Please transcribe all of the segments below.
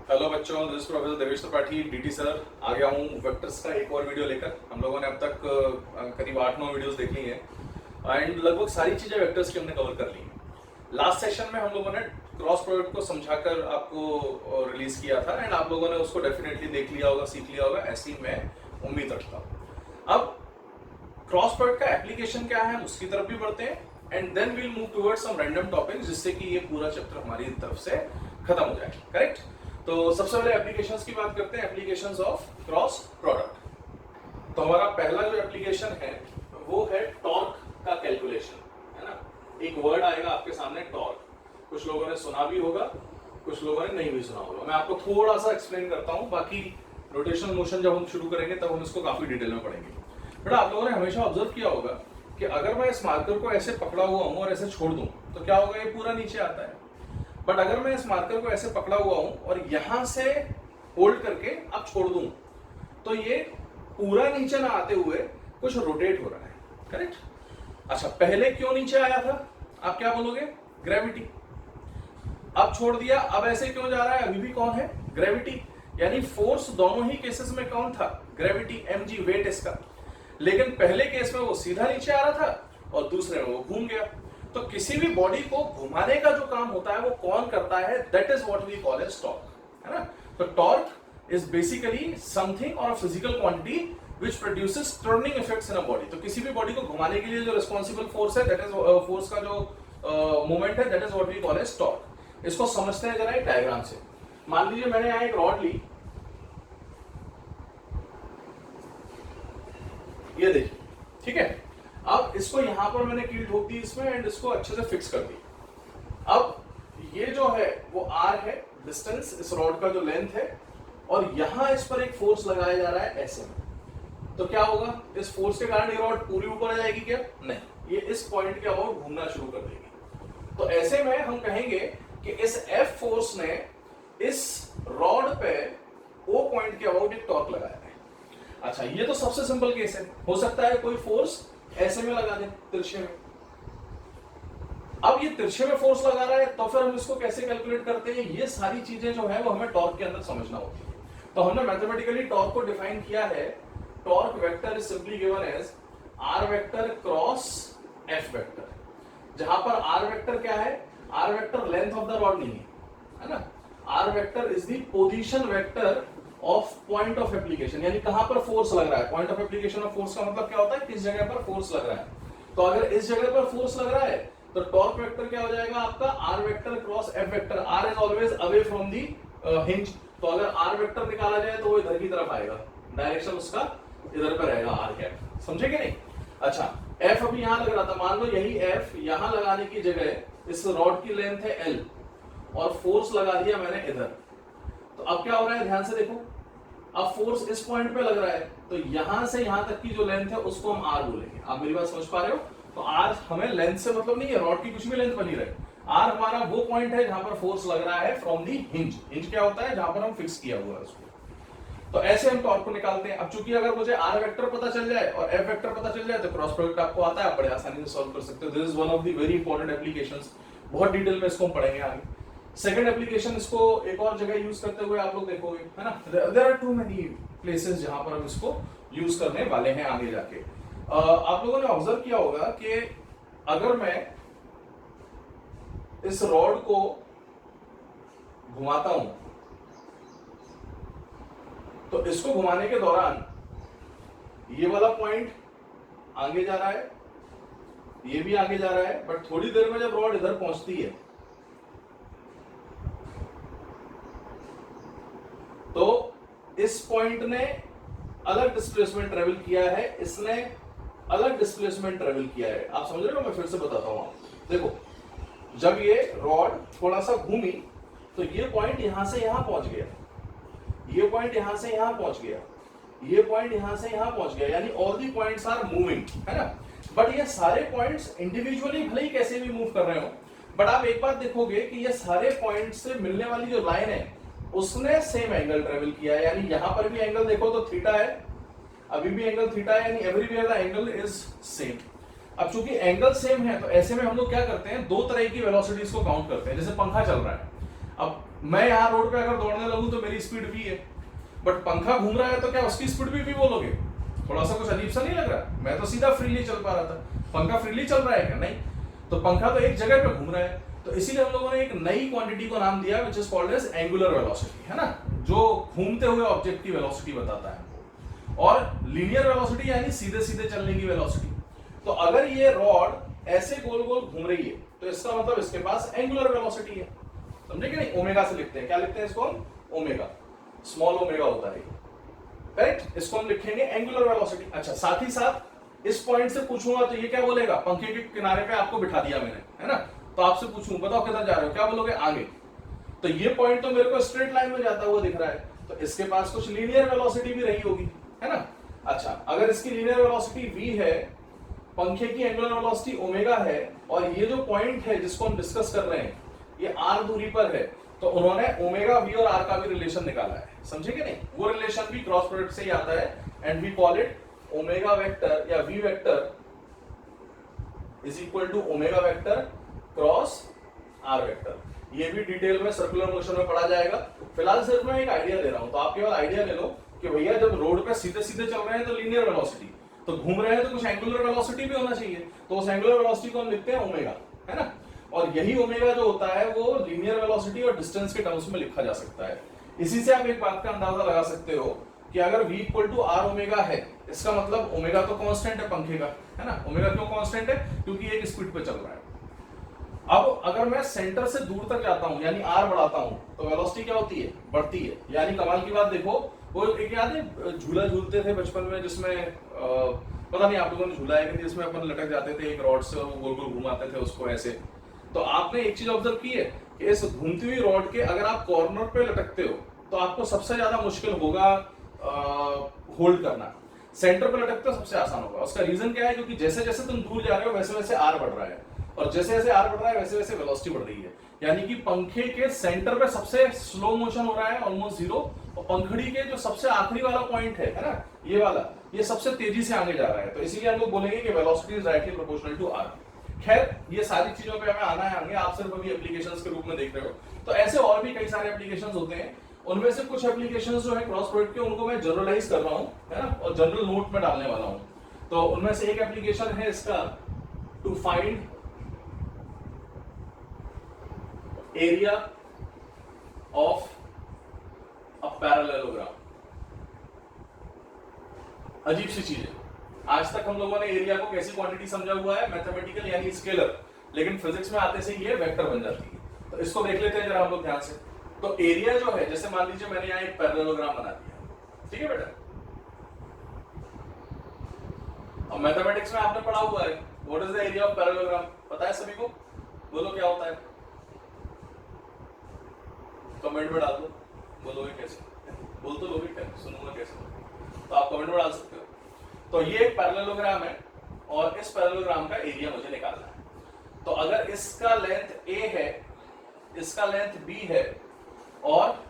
Hello बच्चों, this is professor Devesh Tripathi DT sir. आ गया हूँ वेक्टर्स का एक और वीडियो लेकर। हम लोगों ने अब तक करीब 8-9 वीडियोस देख ली हैं एंड लगभग सारी चीजें वेक्टर्स की हमने कवर कर ली हैं। लास्ट सेशन में हम लोगों ने क्रॉस प्रोडक्ट को समझाकर आपको रिलीज किया था एंड आप लोगों ने उसको डेफिनेटली देख लिया होगा, सीख लिया होगा, ऐसी मैं उम्मीद रखता हूँ। अब क्रॉस प्रोडक्ट का एप्लीकेशन क्या है, उसकी तरफ भी बढ़ते हैं and then we'll move towards some random topics, जिससे कि ये पूरा चैप्टर हमारी तरफ से खत्म हो जाए। करेक्ट? तो सबसे पहले एप्लीकेशंस की बात करते हैं, एप्लीकेशंस ऑफ क्रॉस प्रोडक्ट। तो हमारा पहला जो एप्लीकेशन है वो है टॉर्क का कैलकुलेशन, है ना। एक वर्ड आएगा आपके सामने टॉर्क, कुछ लोगों ने सुना भी होगा, कुछ लोगों ने नहीं भी सुना होगा। मैं आपको थोड़ा सा एक्सप्लेन करता हूँ, बाकी रोटेशनल मोशन जब हम शुरू करेंगे तब हम इसको काफी डिटेल में पढ़ेंगे। बेटा आप लोगों ने हमेशा ऑब्जर्व किया होगा कि अगर मैं इस मार्कर को ऐसे पकड़ा हुआ हूँ और ऐसे छोड़ दूं तो क्या होगा, ये पूरा नीचे आता है। बट अगर मैं इस मार्कर को ऐसे पकड़ा हुआ हूं और यहां से होल्ड करके अब छोड़ दूं तो ये पूरा नीचे ना आते हुए कुछ रोटेट हो रहा है। करेक्ट? अच्छा, पहले क्यों नीचे आया था आप क्या बोलोगे? ग्रेविटी। अब छोड़ दिया, अब ऐसे क्यों जा रहा है? अभी भी कौन है? ग्रेविटी। यानी फोर्स दोनों ही केसेस में कौन था? ग्रेविटी, mg, वेट इसका। लेकिन पहले केस में वो सीधा नीचे आ रहा था और दूसरे में वो घूम गया। तो किसी भी बॉडी को घुमाने का जो काम होता है वो कौन करता है? That is what we call as torque, है ना। तो टॉर्क इज बेसिकली समथिंग और physical quantity which produces turning effects in a body. तो किसी भी बॉडी को घुमाने के लिए जो रिस्पॉन्सिबल फोर्स है, दैट इज फोर्स का जो मोमेंट है, that is what we call as torque. इसको समझते हैं जरा एक डायग्राम से। मान लीजिए मैंने यहां एक रॉड ली, ये देखिए, ठीक है। अब इसको यहां पर मैंने कील ठोक दी इसमें एंड इसको अच्छे से फिक्स कर दी। अब ये जो है वो आर है, डिस्टेंस इस रॉड का जो लेंथ है, और यहां इस पर एक फोर्स लगाया जा रहा है ऐसे में। तो क्या होगा? इस फोर्स के कारण ये रॉड पूरी ऊपर आ जाएगी क्या? नहीं, ये इस पॉइंट के अबाउट घूमना शुरू कर देगी। तो ऐसे में हम कहेंगे कि इस एफ फोर्स ने इस रॉड पे ओ पॉइंट के अबाउट एक टॉर्क लगाया है। अच्छा, ये तो सबसे सिंपल केस है। हो सकता है कोई फोर्स ऐसे में लगा दे, तिरछे में। अब ये तिरछे में फोर्स लगा रहा है, तो फिर हम इसको कैसे कैलकुलेट करते हैं? ये सारी चीजें जो है वो हमें टॉर्क के अंदर समझना होती है। तो हमने मैथमेटिकली टॉर्क को डिफाइन किया है। Torque vector is simply given as r vector cross f vector, जहां पर आर वेक्टर क्या है? R vector length of the rod नहीं है ना। R vector is the position vector of point of application, यानी कहां पर फोर्स लग रहा है। Point of application of force का मतलब क्या होता है? किस जगह पर फोर्स लग रहा है। तो अगर इस जगह पर फोर्स लग रहा है तो टॉर्क वेक्टर क्या हो जाएगा आपका? R vector cross f vector. R is always away from the hinge, तो अगर आर वेक्टर निकाला जाए तो वो इधर की तरफ आएगा, डायरेक्शन उसका इधर पर रहेगा, आर कैप। समझे कि नहीं? अच्छा, एफ अभी यहां लग रहा था, मान लो यही एफ यहां लगाने की जगह इस रॉड की लेंथ है एल और फोर्स लगा दिया मैंने इधर। तो अब क्या हो रहा है, ध्यान से देखो। अब फोर्स इस पॉइंट पे लग रहा है, तो यहां से यहां तक की जो लेंथ है उसको हम आर बोलेंगे। आप मेरी बात समझ पा रहे हो? तो आर हमें लेंथ से मतलब नहीं है, रॉड की कुछ भी लेंथ बनी रहे। आर हमारा वो पॉइंट है जहां पर फोर्स लग रहा है फ्रॉम दी हिंज। हिंज क्या होता है? जहां पर हम फिक्स किया हुआ है उसको। तो ऐसे हम टॉर्क को निकालते हैं। अब चूंकि अगर मुझे आर वेक्टर पता चल जाए और एफ वेक्टर पता चल जाए तो क्रॉस प्रोडक्ट आपको आता है, आप बड़े आसानी से सॉल्व कर सकते हो। This is one of the very important applications. बहुत डिटेल में इसको हम पढ़ेंगे आगे। सेकंड एप्लीकेशन, इसको एक और जगह यूज करते हुए आप लोग देखोगे, है ना। There are too many places जहां पर हम इसको यूज करने वाले हैं आगे जाके। आप लोगों ने ऑब्जर्व किया होगा कि अगर मैं इस रॉड को घुमाता हूं तो इसको घुमाने के दौरान ये वाला पॉइंट आगे जा रहा है, ये भी आगे जा रहा है, बट थोड़ी देर में जब रॉड इधर पहुंचती है तो इस पॉइंट ने अलग डिस्प्लेसमेंट ट्रेवल किया है, इसने अलग डिस्प्लेसमेंट ट्रेवल किया है। आप समझ रहे हो? मैं फिर से बताता हूं। देखो, जब ये रॉड थोड़ा सा घूमी तो ये पॉइंट यहां से यहां पहुंच गया, ये पॉइंट यहां से यहां पहुंच गया, ये पॉइंट यहां से यहां पहुंच गया, यानी all the points are moving, है ना। बट ये सारे पॉइंट्स इंडिविजुअली भले ही कैसे भी मूव कर रहे हो, बट आप एक बात देखोगे कि ये सारे पॉइंट से मिलने वाली जो लाइन है उसने सेम एंगल ट्रेवल किया है। यानी यहां पर भी एंगल देखो तो थीटा है, अभी भी एंगल थीटा है, यानी everywhere the angle is same. अब चूंकि एंगल सेम है तो ऐसे में हम लोग क्या करते हैं, दो तरह की वेलोसिटीज को काउंट करते हैं। जैसे पंखा चल रहा है, अब मैं यहाँ रोड पे अगर दौड़ने लगूं तो मेरी स्पीड भी है, बट पंखा घूम रहा है तो क्या उसकी स्पीड भी बोलोगे? थोड़ा सा कुछ अजीब सा नहीं लग रहा? मैं तो सीधा फ्रीली चल पा रहा था, पंखा फ्रीली चल रहा है क्या? नहीं, तो पंखा तो एक जगह पे घूम रहा है। तो इसीलिए हम लोगों ने एक नई क्वांटिटी को नाम दिया which is called as angular velocity, है ना, जो घूमते हुए ऑब्जेक्ट की वेलोसिटी बताता है हमको। और लीनियर वेलोसिटी यानी सीधे सीधे चलने की वेलोसिटी। तो अगर ये रॉड ऐसे गोल गोल घूम रही है तो इसका मतलब इसके पास एंगुलर वेलोसिटी है, समझे कि नहीं? ओमेगा से लिखते हैं, क्या लिखते हैं इसको हम? ओमेगा, स्मॉल ओमेगा होता है, करेक्ट? इसको हम लिखेंगे एंगुलर वेलोसिटी। अच्छा, साथ ही साथ इस पॉइंट से पूछूंगा तो ये क्या बोलेगा? पंखे के किनारे पे आपको बिठा दिया मैंने, है ना, तो आपसे पूछूं बताओ किधर जा रहे हो, क्या बोलोगे? आगे। तो ये पॉइंट तो मेरे को स्ट्रेट लाइन में जाता हुआ दिख रहा है, तो इसके पास कुछ लीनियर वेलोसिटी भी रही होगी, है ना। अच्छा, अगर इसकी लीनियर वेलोसिटी v है, पंखे की एंगुलर वेलोसिटी ओमेगा है, और ये जो पॉइंट है जिसको हम डिस्कस कर रहे हैं ये r दूरी पर है, तो उन्होंने ओमेगा v और r का भी रिलेशन निकाला है, समझे कि नहीं? वो रिलेशन भी क्रॉस प्रोडक्ट से ही आता है, and we call it omega vector या v vector is equal to omega vector cross r vector. ये भी डिटेल में सर्कुलर मोशन में पढ़ा जाएगा। फिलहाल सिर्फ मैं एक आइडिया दे रहा हूं, तो आप केवल आइडिया ले लो कि भैया जब रोड पे सीधे सीधे चल रहे हैं तो लीनियर वेलोसिटी, तो घूम रहे हैं तो कुछ एंगुलर वेलोसिटी भी होना चाहिए, तो उस एंगुलर वेलोसिटी को हम लिखते हैं ओमेगा, है ना। और यही ओमेगा जो होता है वो लीनियर वेलोसिटी और डिस्टेंस के टर्म्स में लिखा जा सकता है। इसी से आप एक बात का अंदाजा लगा सकते हो कि अगर v equal to r omega है, इसका मतलब ओमेगा तो कांस्टेंट है पंखे का, है ना। ओमेगा क्यों कांस्टेंट है? क्योंकि एक स्पीड पे चल रहा है। अब अगर मैं सेंटर से दूर तक जाता हूं यानी r बढ़ाता हूं तो वेलोसिटी क्या होती है? बढ़ती है। यानी कमाल की बात देखो, वो एक याद है झूला झूलते थे बचपन में जिसमें पता नहीं आप लोगों ने झूला है कि जिसमें अपन लटक जाते थे एक रॉड से, वो गोल गोल घुमाते थे उसको ऐसे। तो आपने एक चीज ऑब्जर्व की है कि इस घूमती हुई रॉड के अगर आप कॉर्नर पे लटकते हो तो आपको सबसे ज्यादा मुश्किल होगा होल्ड करना, सेंटर पे लटकते हो सबसे आसान होगा। उसका रीजन क्या है? क्योंकि जैसे जैसे तुम दूर जा रहे हो वैसे वैसे आर बढ़ रहा है, और जैसे जैसे आर बढ़ रहा है वैसे वैसे वेलोसिटी बढ़ रही है। यानी कि पंखे के सेंटर पे सबसे स्लो मोशन हो रहा है ऑलमोस्ट जीरो, और पंखड़ी के जो सबसे आखिरी वाला पॉइंट है ना, ये वाला, ये सबसे तेजी से आगे जा रहा है। तो इसीलिए हम लोग बोलेंगे कि velocity is directly proportional to r. खैर, ये सारी चीजों पे हमें आना है आगे, आप सिर्फ अभी एप्लीकेशंस के रूप में देख रहे हो। तो ऐसे और भी कई सारे एप्लीकेशंस होते हैं, उनमें से कुछ एप्लीकेशंस जो है क्रॉस प्रोडक्ट के, उनको मैं जनरलाइज कर रहा हूं, है ना, और जनरल नोट में डालने वाला हूं। तो उनमें से एक एप्लीकेशन है इसका to find area of a parallelogram. अजीब सी चीज है, आज तक हम लोगों ने एरिया को कैसी क्वांटिटी समझा हुआ है? मैथमेटिकल यानी स्केलर, लेकिन फिजिक्स में आते से ये वेक्टर बन जाती है। तो इसको देख लेते हैं जरा हम लोग ध्यान से। तो एरिया जो है, जैसे मान लीजिए मैंने यहाँ एक पैरेललोग्राम बना दिया, ठीक है बेटा। अब मैथमेटिक्स में आपने पढ़ा हुआ है what is the area of parallelogram, पता है सभी को? बोलो क्या होता है, कमेंट में डाल दो। बोलोगे कैसे? बोल तो लोगे क्या, सुनूंगा कैसे? तो आप कमेंट में डाल सकते हो। तो ये एक पैरेललोग्राम है और इस पैरेललोग्राम का एरिया मुझे निकालना है। तो अगर इसका लेंथ a है, इसका लेंथ b है, और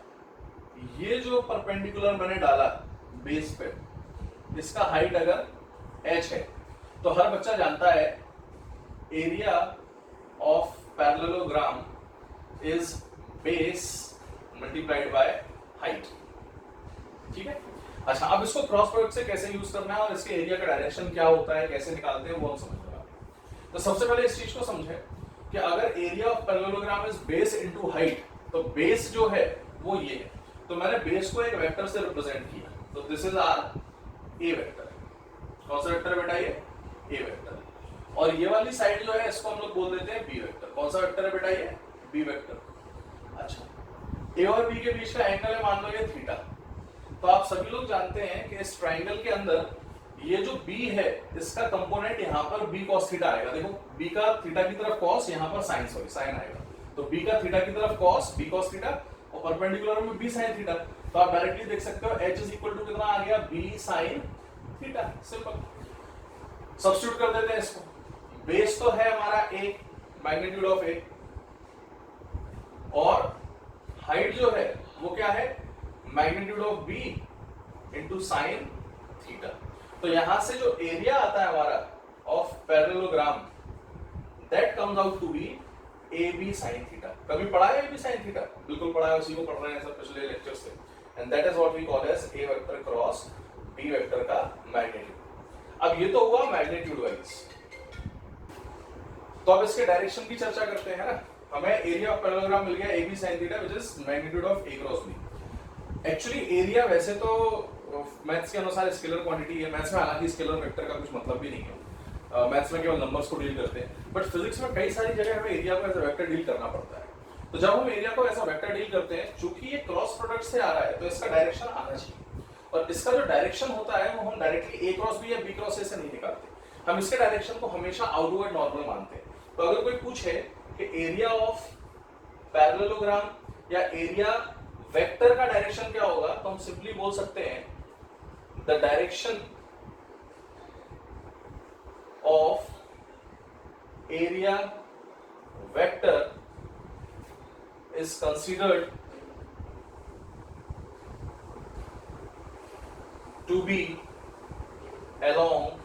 ये जो परपेंडिकुलर मैंने डाला बेस पे, इसका हाइट अगर h है, तो हर बच्चा जानता है area of parallelogram is base multiplied by height, ठीक है। अच्छा, अब इसको क्रॉस प्रोडक्ट से कैसे यूज करना है और इसके एरिया का डायरेक्शन क्या होता है, कैसे निकालते हैं, वो हम समझ रहे। तो सबसे पहले इस चीज को समझे कि अगर area of parallelogram is base into height, तो बेस जो है वो ये है। तो मैंने बेस को एक वेक्टर से रिप्रेजेंट किया, तो this is our a vector. कौन सा वेक्टर बेटा? ये ए वेक्टर। और ये वाली साइड जो है इसको हम लोग बोल देते हैं बी वेक्टर। कौन सा वेक्टर है बेटा? ये बी वेक्टर। अच्छा, ए और बी के बीच का एंगल है मान लो ये थीटा। तो आप सभी लोग जानते हैं कि इस ट्राइंगल के अंदर ये जो b है इसका कंपोनेंट यहाँ पर b cos थीटा आएगा। देखो b का थीटा की तरफ cos, यहाँ पर sin, सॉरी साइन आएगा। तो b का थीटा की तरफ cos, b cos थीटा, और परपेंडिकुलर में b sin थीटा। तो आप डायरेक्टली देख सकते हो h इज इक्वल टू कितना आ गया? b sin theta. Simple, substitute कर देते हैं इसको। बेस तो है हमारा a, मैग्नीट्यूड ऑफ a, और हाइट जो है वो क्या है? Magnitude of b into sine theta. तो यहां से जो एरिया आता है हमारा of parallelogram, that comes out to be a b sine theta. कभी पढ़ा है ए बी साइन थीटा? बिल्कुल पढ़ा है, उसी को पढ़ रहे हैं सब पिछले लेक्चर से। And that is what we call as a vector cross B vector का मैग्नीट्यूड। अब ये तो हुआ मैग्नीट्यूड वाइज। तो अब इसके डायरेक्शन की चर्चा करते हैं ना। हमें एरिया ऑफ पैरेललोग्राम मिल गया a b sine theta which is magnitude of A cross b. Actually area वैसे तो मैथ्स के अनुसार स्केलर क्वांटिटी है। मैथ्स में हालांकि स्केलर वेक्टर का कुछ मतलब भी नहीं है, मैथ्स में केवल नंबर्स को डील करते हैं, बट फिजिक्स में कई सारी जगह हमें एरिया को एज अ वेक्टर डील करना पड़ता है। तो जब हम एरिया को एज अ वेक्टर डील करते हैं, चूंकि ये क्रॉस प्रोडक्ट से आ रहा है तो इसका डायरेक्शन आना चाहिए, और इसका जो डायरेक्शन होता है वो हम डायरेक्टली ए क्रॉस बी या बी क्रॉस ए से नहीं निकालते। हम इसके डायरेक्शन को हमेशा आउटवर्ड नॉर्मल मानते हैं। तो अगर कोई पूछे कि एरिया ऑफ पैरेललोग्राम या एरिया वेक्टर का डायरेक्शन क्या होगा, तो हम सिंपली बोल सकते हैं the direction of area vector is considered to be along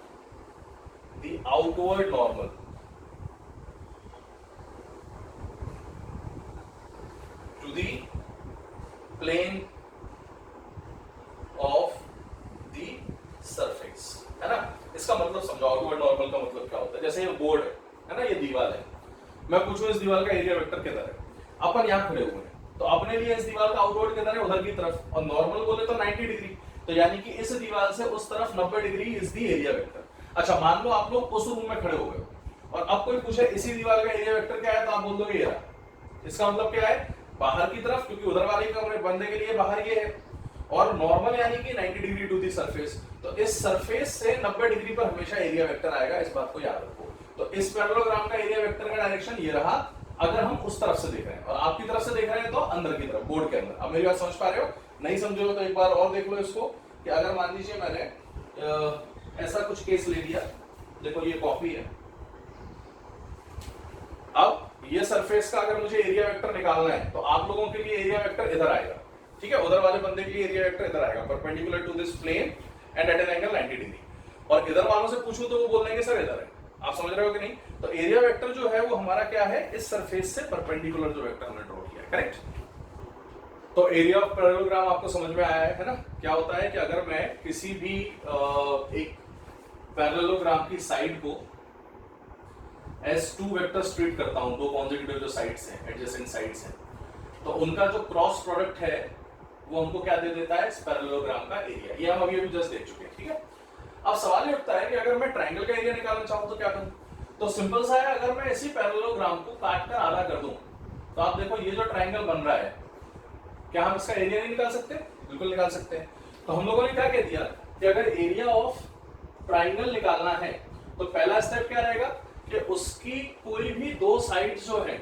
the outward normal, to the plane of the surface, है ना। इसका मतलब समझो, आउटवर्ड नॉर्मल का मतलब क्या होता है। जैसे ये बोर्ड है ना, ये दीवार है, मैं पूछूं इस दीवार का एरिया वेक्टर किधर है, अपन यहाँ खड़े हुए हैं, तो अपने लिए इस दीवार का आउटवर्ड किधर है, उधर की तरफ, और नॉर्मल बोले तो 90 डिग्री, तो यानी कि इस दीवार से उस तरफ 90 degree is the area vector. अच्छा, मान लो आप लोग उस रूम में खड़े हो गए और अब कोई पूछे इसी दीवार का एरिया वेक्टर क्या है, तो आप बोल दोगे ये रहा। इसका मतलब क्या है, बाहर की तरफ, क्योंकि उधर वाले कमरे बंदे के लिए बाहर ये है, और नॉर्मल यानी कि 90 डिग्री टू दी सरफेस, तो इस सरफेस से 90 डिग्री पर हमेशा एरिया वेक्टर आएगा, इस बात को याद रखो। तो इस पैरेललोग्राम का एरिया वेक्टर का डायरेक्शन ये रहा, अगर हम उस तरफ से देख रहे हैं, और आपकी तरफ से देख रहे हैं तो अंदर की तरफ, बोर्ड के अंदर। अब मेरी बात समझ पा रहे हो? नहीं समझे हो तो एक बार और देख लो इसको, कि अगर मान लीजिए मैंने ऐसा कुछ केस ले लिया, देखो ये कॉपी है, अब ये सरफेस का अगर मुझे एरिया वेक्टर निकालना है, तो आप लोगों के लिए एरिया वेक्टर इधर आएगा, ठीक है, उधर वाले बंदे के लिए एरिया वेक्टर इधर आएगा, perpendicular to this plane and at an angle 90 degree. और इधर वालों से पूछूं तो वो बोल देंगे सर इधर है। आप समझ रहे हो कि नहीं? तो एरिया वेक्टर जो है वो हमारा क्या है, इस सरफेस से परपेंडिकुलर जो वेक्टर हमने ड्रॉ किया, करेक्ट। तो एरिया ऑफ पैरेललोग्राम आपको समझ में आया है ना। क्या होता है कि अगर मैं किसी भी एक पैरेललोग्राम की साइड को एज टू वेक्टर्स ट्रीट करता हूं, दो कॉन्सेक्यूटिव जो साइड्स हैं, एडजेसेंट साइड्स हैं, तो उनका जो क्रॉस प्रोडक्ट है वो हमको क्या दे देता है, इस पैरेललोग्राम का एरिया। ये हम अभी जस्ट देख चुके हैं, ठीक है। अब सवाल ये उठता है कि अगर मैं ट्रायंगल का एरिया निकालना चाहूं तो क्या करूं? तो सिंपल सा है, अगर मैं इसी पैरेललोग्राम को काट कर आधा कर दूं, तो आप देखो ये जो ट्रायंगल बन रहा है, क्या हम इसका एरिया नहीं निकाल सकते? बिल्कुल निकाल सकते हैं। तो हम लोगों ने क्या कह दिया कि अगर एरिया ऑफ ट्रायंगल निकालना है तो पहला स्टेप क्या रहेगा कि उसकी कोई भी दो साइड्स जो है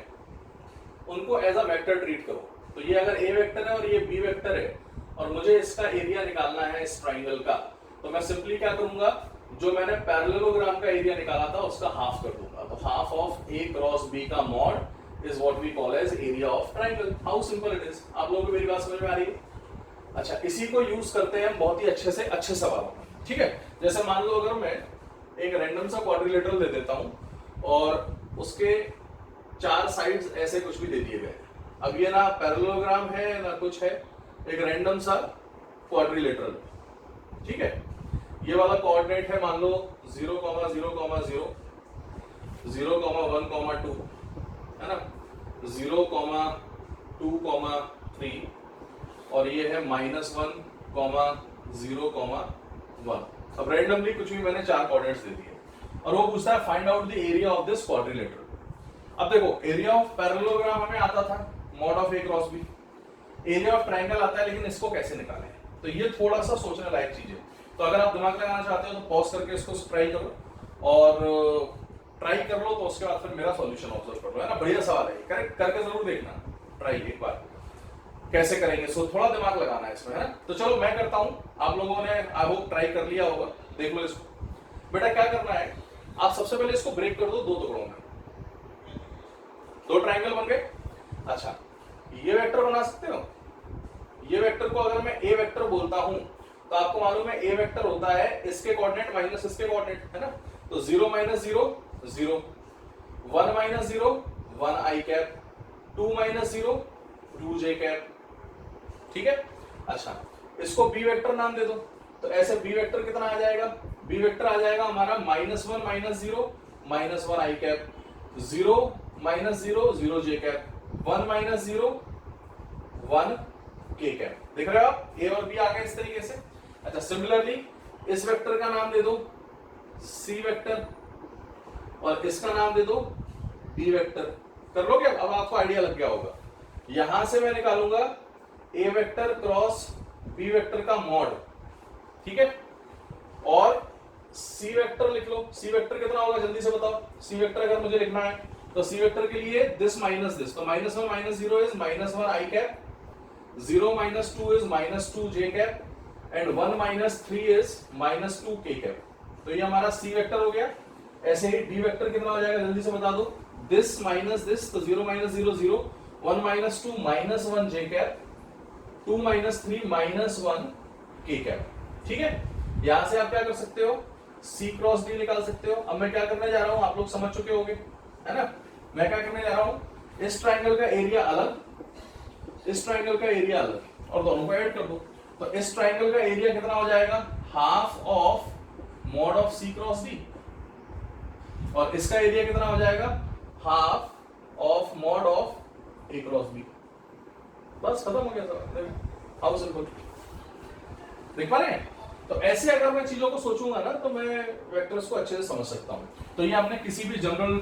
उनको एज अ वेक्टर ट्रीट करो। तो ये अगर ए वेक्टर है और ये बी वेक्टर है और मुझे इसका एरिया निकालना है इस ट्राइंगल का, तो मैं सिंपली क्या करूंगा, जो मैंने पैरेललोग्राम का एरिया निकाला था उसका हाफ कर दूंगा। तो half of A cross B का mod is what we call as area of triangle. How simple it is. आप लोगों को मेरी बात समझ में आ रही है? अच्छा, इसी को यूज करते हैं हम बहुत ही अच्छे से अच्छे सवालों में, ठीक है। जैसे मान लो अगर मैं एक रैंडम सा क्वाड्रिलेटरल दे देता हूं और उसके चार साइड्स ऐसे कुछ भी दे दिए गए। अब ये ना पैरेललोग्राम है ना कुछ है, एक रैंडम सा क्वाड्रिलेटरल, ठीक है। ये वाला कोऑर्डिनेट है मान लो 0, 0, 0, 0, 1, 2, है ना, 0, 2, 3, और ये है -1, 0, 1। अब रैंडमली कुछ भी मैंने चार कोऑर्डिनेट्स दे दिए और वो पूछता है find out the area of this quadrilateral. अब देखो, एरिया ऑफ पैरेललोग्राम हमें आता था mod of A cross b, area of triangle आता है, लेकिन इसको कैसे निकालें? तो ये थोड़ा सा सोचने लायक चीज है। तो अगर आप दिमाग लगाना चाहते हो तो पॉज करके इसको ट्राई करो और ट्राई कर लो, तो उसके बाद फिर मेरा सॉल्यूशन ऑब्जर्व कर लो, है ना। बढ़िया सवाल है, करेक्ट करके जरूर देखना, ट्राई एक बार कैसे करेंगे, सो थोड़ा दिमाग लगाना है इसमें, है ना। तो चलो मैं करता हूं, आप लोगों ने आई होप ट्राई कर लिया होगा, देख लो इसको। बेटा क्या करना है, आप सबसे पहले इसको ब्रेक कर दो दो टुकड़ों में, दो ट्रायंगल बन गए। अच्छा, ये वेक्टर बना सकते हो। ये वेक्टर को अगर मैं ए वेक्टर बोलता हूं तो आपको मालूम है ए वेक्टर होता है इसके कोऑर्डिनेट माइनस इसके कोऑर्डिनेट, है ना। तो 0 - 0 0, 1 - 0 1 i cap, 2 minus 0 2 j cap, ठीक है। अच्छा, इसको बी वेक्टर नाम दे दो, तो ऐसे बी वेक्टर कितना आ जाएगा, बी वेक्टर आ जाएगा हमारा -1 -0 -1 i cap, 0 -0 0 j cap, 1 -0 1 k cap. देख रहे हो आप, ए और बी आ गए इस तरीके से। अच्छा, सिमिलरली इस वेक्टर का नाम दे दो सी वेक्टर और इसका नाम दे दो डी वेक्टर। कर लोगे? अब आपको आइडिया लग गया होगा। यहां से मैं निकालूंगा ए वेक्टर क्रॉस बी वेक्टर का मॉड, ठीक है, और सी वेक्टर लिख लो। सी वेक्टर कितना होगा जल्दी से बताओ। सी वेक्टर अगर मुझे लिखना है तो सी वेक्टर के लिए दिस माइनस दिस, तो -1 -0 is -1 i cap, 0 -2 is -2 j cap, and 1 -3 is -2 k cap. तो ये हमारा सी वेक्टर हो गया। ऐसे ही डी वेक्टर कितना हो जाएगा जल्दी से बता दो। दिस माइनस दिस, तो 0 -0 0, 1 -2 -1 j कैप, 2 -3 -1 k कैप, ठीक है। यहां से आप क्या कर सकते हो, C क्रॉस D निकाल सकते हो। अब मैं क्या करने जा रहा हूं, आप लोग समझ चुके होंगे, है ना। मैं क्या करने जा रहा हूं, इस ट्राइंगल का एरिया अलग, इस ट्राइंगल का एरिया अलग, और दोनों को ऐड कर दो। तो इस ट्राइंगल का एरिया कितना हो जाएगा, half of mod of C cross D, और इसका एरिया कितना हो जाएगा, half of mod of A cross B। बस खत्म हो गया सर। हाउ सिंपल, देख पा रहे हैं। तो ऐसे अगर मैं चीजों को सोचूंगा ना तो मैं वेक्टर्स को अच्छे से समझ सकता हूं। तो ये आपने किसी भी जनरल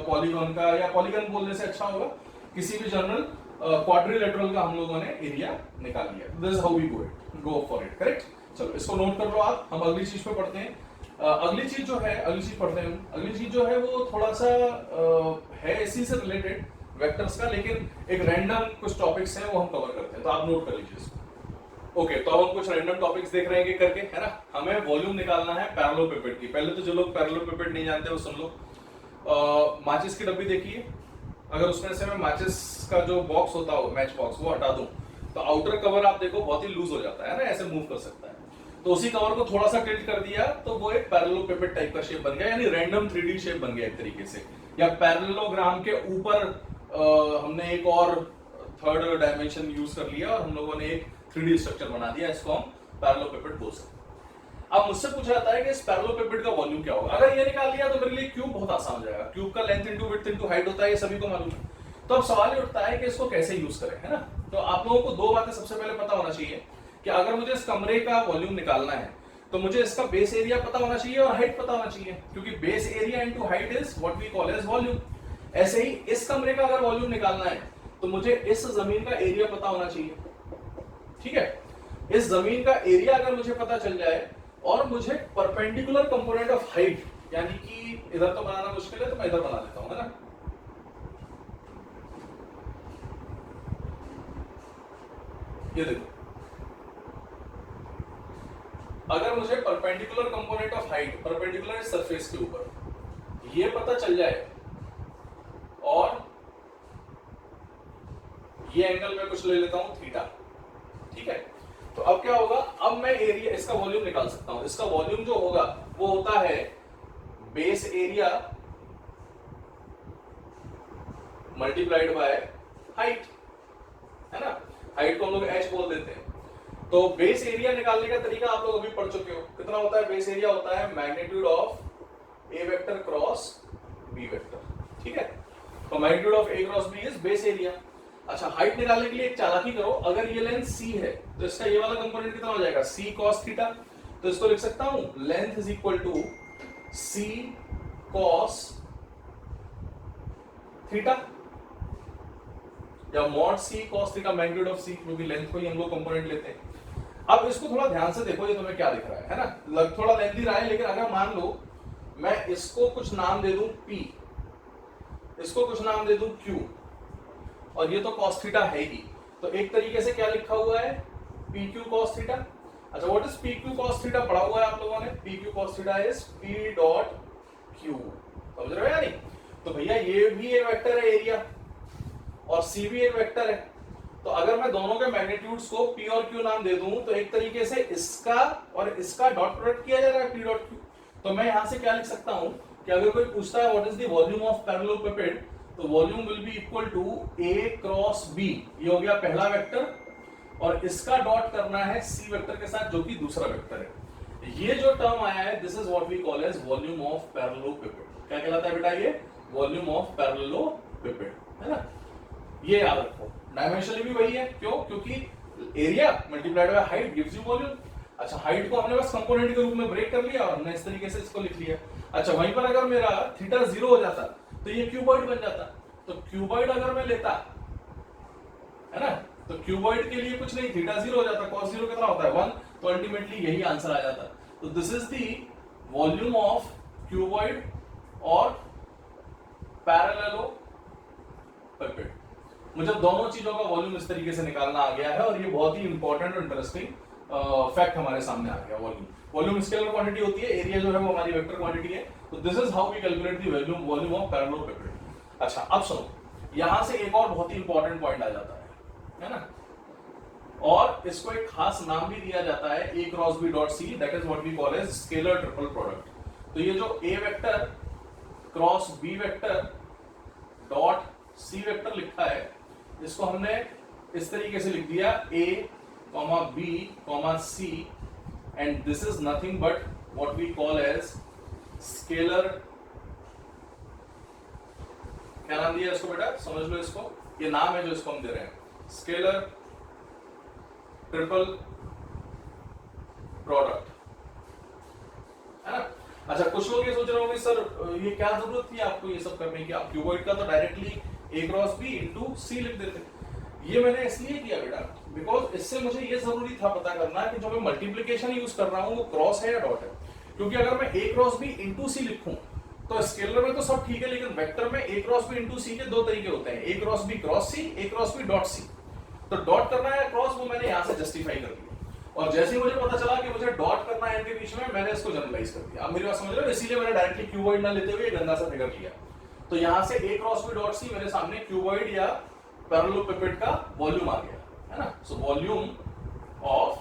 पॉलीगॉन का, या पॉलीगॉन बोलने से अच्छा होगा, किसी भी जनरल क्वाड्रिलेटरल का हम लोगों ने एरिया निकाल लिया। This is how we go for it, correct. चलो इसको नोट कर लो आप, हम अगली चीज पे पढ़ते हैं। अगली चीज जो है, अगली चीज पढ़ते हैं। अगली चीज जो है वो थोड़ा सा है इसी से रिलेटेड वेक्टर्स का, लेकिन एक रैंडम कुछ टॉपिक्स हैं वो हम कवर करते हैं, तो आप नोट कर लीजिए इसको। ओके, तो अब हम कुछ रैंडम टॉपिक्स देख रहे हैं करके, है ना। हमें वॉल्यूम निकालना है पैरेललोपिपेड की। पहले तो जो लोग पैरेललोपिपेड नहीं जानते वो सुन लो। माचिस की डब्बी देखिए, अगर उसमें से मैं माचिस का जो बॉक्स होता हो, मैच बॉक्स, वो हटा दूं तो आउटर कवर आप देखो बहुत ही लूज हो जाता है ना, ऐसे मूव कर सकता है। तो उसी कवर को थोड़ा सा टिल्ट कर दिया तो वो एक पैरेललोपिपेड टाइप का शेप बन गया, यानी रैंडम 3D शेप बन गया एक तरीके से। या पैरेललोग्राम के ऊपर हमने एक और थर्ड डायमेंशन यूज कर लिया और हम लोगों ने एक 3D स्ट्रक्चर बना दिया, इसको हम पैरेललोपिपेड बोल सकते हैं। अब मुझसे पूछा जाता है कि इस पैरेललोपिपेड का वॉल्यूम क्या होगा। अगर ये निकाल लिया तो मेरे लिए क्यूब बहुत आसान हो जाएगा। क्यूब का length into width into height होता है, ये सभी को मालूम है। तो अब सवाल ये उठता है कि इसको कैसे यूज करें, है ना। तो आप लोगों को दो बातें सबसे पहले पता होना चाहिए कि अगर मुझे इस कमरे का वॉल्यूम निकालना है तो मुझे इसका बेस एरिया पता होना चाहिए और हाइट पता होना चाहिए, क्योंकि base area into height is what we call as volume. ऐसे ही इस कमरे का अगर वॉल्यूम निकालना है तो मुझे इस जमीन का एरिया पता होना चाहिए, ठीक है। इस जमीन का एरिया अगर मुझे पता चल जाए और मुझे परपेंडिकुलर कंपोनेंट ऑफ हाइट, यानी कि इधर तो बनाना मुश्किल है तो मैं इधर बना लेता हूं, है ना। ये देखो, अगर मुझे perpendicular component of height, perpendicular surface के ऊपर, ये पता चल जाए और ये एंगल में कुछ ले लेता हूं थीटा, ठीक है। तो अब क्या होगा, अब मैं एरिया, इसका वॉल्यूम निकाल सकता हूं। इसका वॉल्यूम जो होगा वो होता है base area multiplied by height, है ना। हाइट को हम लोग h बोल देते हैं। तो बेस एरिया निकालने का तरीका आप लोग अभी पढ़ चुके हो। कितना होता है बेस एरिया, होता है magnitude of a vector cross B vector, ठीक है। तो magnitude of A cross B is base area. अच्छा, हाइट निकालने के लिए एक चालाकी करो, अगर ये लेंथ c है तो इसका ये वाला कंपोनेंट कितना हो जाएगा, c cos थीटा। तो इसको लिख सकता हूं length is equal to c cos theta, या mod c cos theta magnitude of c, क्योंकि लेंथ को ही हम लोग कंपोनेंट लेते हैं। अब इसको थोड़ा ध्यान से देखो, ये तुम्हें क्या दिख रहा है ना। थोड़ा लेंथी रहा है, लेकिन अगर मान लो मैं इसको कुछ नाम दे दूं p, इसको कुछ नाम दे दूं q, और ये तो cos थीटा है ही, तो एक तरीके से क्या लिखा हुआ है, pq cos थीटा। अच्छा, what is pq cos theta पढ़ा हुआ है आप लोगों ने। pq cos theta is p dot q, समझ रहे हो या नहीं। तो भैया ये भी एक वेक्टर है एरिया, और c भी एक वेक्टर है। तो अगर मैं दोनों के मैग्नीट्यूड्स को p और q नाम दे दूं तो एक तरीके से इसका और इसका डॉट प्रोडक्ट किया जा रहा है, p डॉट q। तो मैं यहां से क्या लिख सकता हूं कि अगर कोई पूछता है what is the volume of parallelepiped, तो volume will be equal to A cross B, ये हो गया पहला वेक्टर, और इसका डॉट करना है सी वेक्टर के साथ जो कि दूसरा वेक्टर है। ये जो टर्म आया है this is what we call as volume of parallelepiped. क्या कहलाता है बेटा? ये वॉल्यूम ऑफ पैरेललोपिपेड है ना। ये याद रखो, डायमेंशनली भी वही है। क्यों? क्योंकि area multiplied by height gives you volume. अच्छा, हाइट को हमने बस कंपोनेंट के रूप में ब्रेक कर लिया और हमने इस तरीके से इसको लिख लिया। अच्छा, वहीं पर अगर मेरा थीटा 0 हो जाता तो ये क्यूबॉइड बन जाता। तो क्यूबॉइड अगर मैं लेता है ना, तो क्यूबॉइड के लिए कुछ नहीं, थीटा 0 हो जाता, cos 0 कितना होता है 1, तो अल्टीमेटली यही आंसर आ जाता। तो this is the volume of cuboid और पैरेललोपिपेड। मुझे दोनों चीजों का वॉल्यूम इस तरीके से निकालना आ गया है, और ये बहुत ही इंपॉर्टेंट और इंटरेस्टिंग फैक्ट हमारे सामने आ गया। वॉल्यूम स्केलर क्वांटिटी होती है, एरिया जो है वो हमारी वेक्टर क्वांटिटी है। तो this is how we calculate the volume of parallelepiped. अच्छा, अब सुनो, यहां से एक और बहुत ही इंपॉर्टेंट पॉइंट आ जाता है ना, और इसको एक खास नाम भी दिया जाता है A cross B dot C, that is what we call as scalar triple product. तो ये जो A vector cross B vector dot C vector लिखा है, इसको हमने इस तरीके से लिख दिया a, b, c, and this is nothing but what we call as scalar। क्या नाम दिया इसको बेटा? समझ लो इसको, ये नाम है जो इसको हम दे रहे हैं, स्केलर ट्रिपल प्रोडक्ट, है ना। अच्छा, कुछ लोग ये सोच रहे होंगे सर ये क्या जरूरत थी आपको ये सब करने की, आप क्यूबॉइड का तो directly a cross b into C लिख देते। ये मैंने इसलिए किया बेटा बिकॉज इससे मुझे ये जरूरी था पता करना कि जो मैं मल्टीप्लिकेशन यूज कर रहा हूं वो क्रॉस है या डॉट है। क्योंकि अगर मैं a क्रॉस b इंटू सी लिखूं तो स्केलर में तो सब ठीक है, लेकिन वेक्टर में a cross b into c के दो तरीके होते हैं, a cross b cross c, a cross b dot c. तो डॉट करना है क्रॉस, वो मैंने यहां से जस्टिफाई कर दिया, और जैसे ही मुझे पता चला कि मुझे डॉट करना है इनके बीच में, मैंने इसको जनरलाइज कर दिया। अब मेरी बात समझ रहे हो? इसीलिए मैंने डायरेक्टली क्यूबॉइड ना लेते हुए गंदा सा फिगर लिया। तो यहां से a cross b dot c मेरे सामने क्यूबॉइड या पैरेललोपिपेड का वॉल्यूम आ गया, है ना। सो वॉल्यूम ऑफ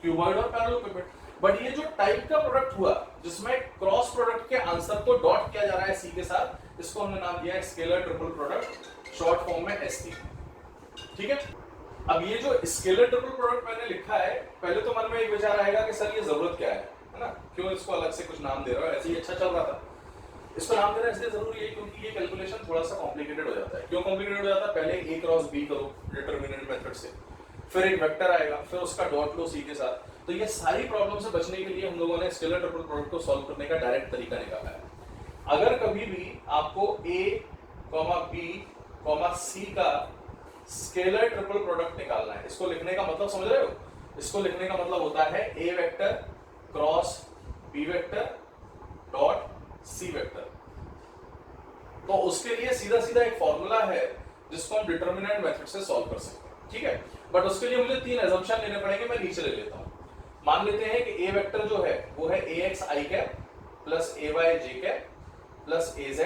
क्यूबॉइड और पैरेललोपिपेड। बट ये जो टाइप का प्रोडक्ट हुआ जिसमें क्रॉस प्रोडक्ट के आंसर को डॉट किया जा रहा है सी के साथ, इसको हमने नाम दिया है scalar triple product, short form में एसटी। ठीक है। अब ये जो स्केलर ट्रिपल प्रोडक्ट मैंने लिखा है, पहले तो मन में एक विचार आएगा कि सर ये जरूरत क्या है ना, क्यों इसको अलग से कुछ नाम दे रहा है, ऐसे ही अच्छा चल रहा था। इसको नाम देना इसलिए जरूरी है क्योंकि ये कैलकुलेशन थोड़ा सा कॉम्प्लिकेटेड हो जाता है। क्यों कॉम्प्लिकेटेड हो जाता है? पहले a क्रॉस b करो डिटरमिनेंट मेथड से, फिर एक वेक्टर आएगा, फिर उसका डॉट लो सी के साथ। तो ये सारी प्रॉब्लम से बचने के लिए हम लोगों ने स्केलर ट्रिपल प्रोडक्ट को सॉल्व करने का डायरेक्ट तरीका निकाला है। अगर कभी भी आपको a, b, c का स्केलर ट्रिपल प्रोडक्ट निकालना है, इसको लिखने का मतलब समझ रहे हो? इसको लिखने का मतलब होता है a vector cross b vector dot C vector. तो उसके लिए सीधा सीधा एक फॉर्मूला है जिसको हम डिटरमिनेंट मेथड से सॉल्व कर सकते हैं। ठीक है, बट उसके लिए मुझे 3 assumption लेने पड़ेंगे, मैं नीचे ले लेता हूं। मान लेते हैं कि a वेक्टर जो है वो है ax i cap plus ay j cap plus az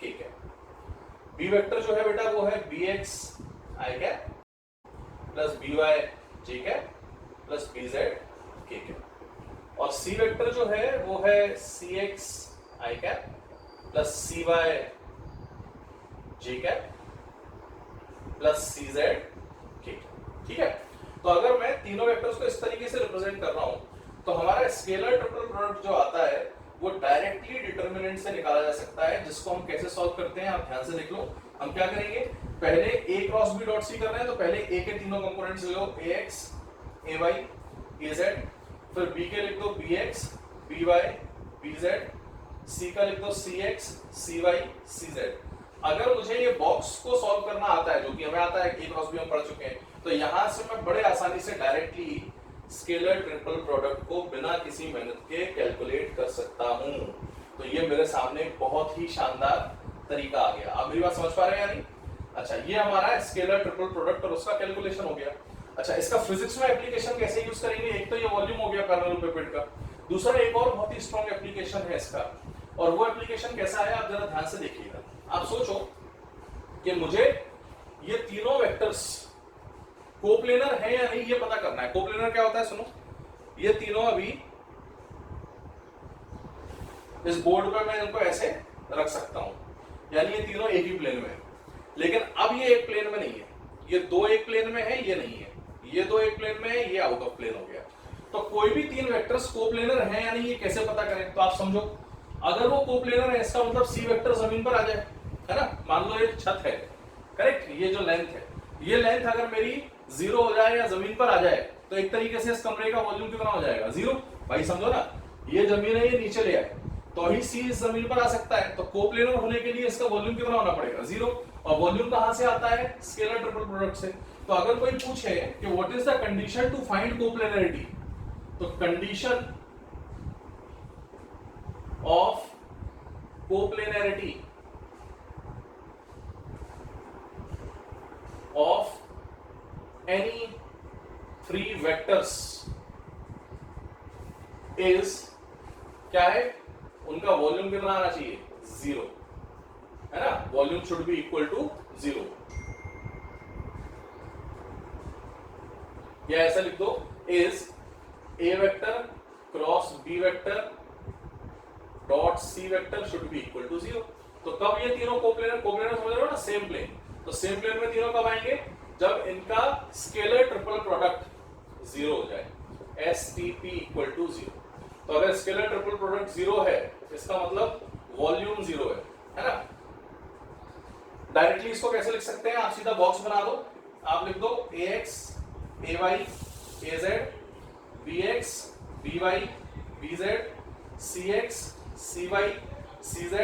k cap. b vector जो है बेटा वो है bx i cap plus by j cap plus bz k cap. और c वेक्टर जो है वो है cx i cap plus cy j cap plus cz k। ठीक है, तो अगर मैं तीनों वेक्टर्स को इस तरीके से रिप्रेजेंट कर रहा हूं तो हमारा स्केलर ट्रिपल प्रोडक्ट जो आता है वो डायरेक्टली डिटरमिनेंट से निकाला जा सकता है, जिसको हम कैसे सॉल्व करते हैं आप ध्यान से देख लो। हम क्या करेंगे, पहले a cross b dot c कर रहे हैं तो पहले a के तीनों कंपोनेंट्स ले लो, ax ay az, फिर b के लिख दो bx by bz, c का लिख दो cx cy cz। अगर मुझे ये बॉक्स को सॉल्व करना आता है, जो कि हमें आता है, a क्रॉस b हम पढ़ चुके हैं, तो यहां से मैं बड़े आसानी से डायरेक्टली स्केलर ट्रिपल प्रोडक्ट को बिना किसी मेहनत के कैलकुलेट कर सकता हूं। तो ये मेरे सामने बहुत ही शानदार तरीका आ गया। आप मेरी बात समझ पा रहे हैं या नहीं? अच्छा, ये हमारा स्केलर ट्रिपल प्रोडक्ट और उसका कैलकुलेशन हो गया। अच्छा, इसका फिजिक्स में एप्लीकेशन कैसे यूज करेंगे? एक तो ये वॉल्यूम हो गया पैरेललोपिपेड का, दूसरा एक और बहुत ही स्ट्रॉन्ग एप्लीकेशन है इसका, और वो एप्लीकेशन कैसा है आप जरा ध्यान से देखिएगा। आप सोचो कि मुझे ये तीनों वेक्टर्स कोप्लेनर है या नहीं ये पता करना है। कोप्लेनर क्या होता है सुनो, ये तीनों अभी इस बोर्ड पे मैं इनको ऐसे रख सकता हूं, यानी ये तीनों एक ही प्लेन में है। लेकिन अब ये एक प्लेन में नहीं है, ये दो एक प्लेन में है, ये नहीं है, ये दो एक प्लेन में है, ये आउट ऑफ प्लेन हो गया। तो कोई भी तीन वेक्टर्स कोप्लेनर हैं या नहीं ये कैसे पता करें? तो आप समझो, अगर वो कोप्लेनर है इसका मतलब सी वेक्टर जमीन पर आ जाए, है ना। मान लो एक छत है, करेक्ट, ये जो लेंथ है, ये लेंथ अगर मेरी 0 हो जाए या जमीन पर आ जाए तो एक तरीके से इस कमरे का वॉल्यूम कितना हो जाएगा? 0। भाई समझो ना, ये जमीन है, ये नीचे ले आए तो ही सी इस जमीन पर आ सकता है। तो कोप्लेनर होने के लिए इसका वॉल्यूम कितना होना पड़ेगा? 0। और वॉल्यूम कहां से आता है? स्केलर ट्रिपल प्रोडक्ट से। तो अगर कोई पूछे कि what is the condition to find coplanarity, तो condition of coplanarity of any three vectors is क्या है? उनका वॉल्यूम कितना आना चाहिए? 0, है ना। Volume should be equal to 0, या ऐसा लिख दो, is a vector cross B vector dot C vector should be equal to 0। तो कब ये तीनों कोप्लेनर, कोप्लेनर समझ रहे हो ना, सेम प्लेन, तो सेम प्लेन में तीनों कब आएंगे? जब इनका स्केलर ट्रिपल प्रोडक्ट 0 हो जाए, STP इक्वल टू 0। तो अगर स्केलर ट्रिपल प्रोडक्ट 0 है इसका मतलब वॉल्यूम 0 है ना। डायरेक्टली इसको कैसे लिख सकते हैं? आप सीधा बॉक्स बना दो, आप लिख दो AX AY AZ BX BY BZ CX CY CZ।